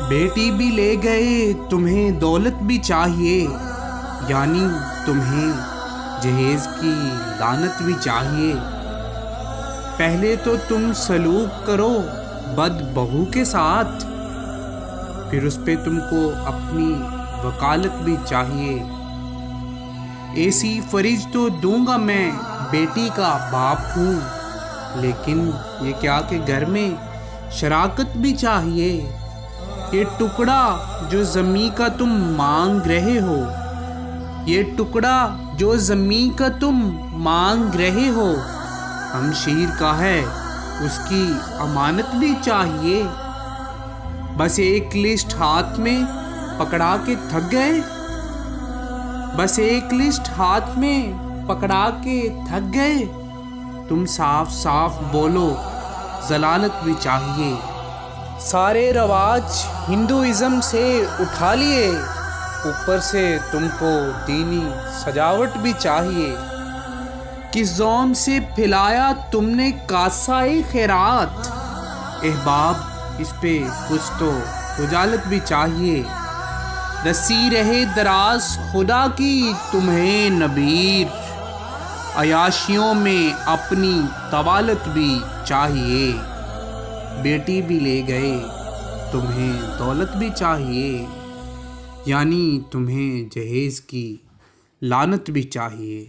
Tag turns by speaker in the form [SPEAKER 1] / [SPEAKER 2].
[SPEAKER 1] بیٹی بھی لے گئے تمہیں دولت بھی چاہیے، یعنی تمہیں جہیز کی لعنت بھی چاہیے۔ پہلے تو تم سلوک کرو بد بہو کے ساتھ، پھر اس پہ تم کو اپنی وکالت بھی چاہیے۔ ایسی فرج تو دوں گا میں، بیٹی کا باپ ہوں، لیکن یہ کیا کہ گھر میں شراکت بھی چاہیے۔ یہ ٹکڑا جو زمیں کا تم مانگ رہے ہو، یہ ٹکڑا جو زمیں کا تم مانگ رہے ہو، ہم شیر کا ہے، اس کی امانت بھی چاہیے۔ بس ایک لسٹ ہاتھ میں پکڑا کے تھک گئے، بس ایک لسٹ ہاتھ میں پکڑا کے تھک گئے، تم صاف صاف بولو ضلالت بھی چاہیے۔ سارے رواج ہندوازم سے اٹھا لیے، اوپر سے تم کو دینی سجاوٹ بھی چاہیے۔ کس ذوم سے پھیلایا تم نے کاسہ خیرات، احباب اس پہ کچھ تو خجالت بھی چاہیے۔ رسی رہے دراز خدا کی تمہیں نبیر، عیاشیوں میں اپنی طوالت بھی چاہیے۔ بیٹی بھی لے گئے تمہیں دولت بھی چاہیے، یعنی تمہیں جہیز کی لعنت بھی چاہیے۔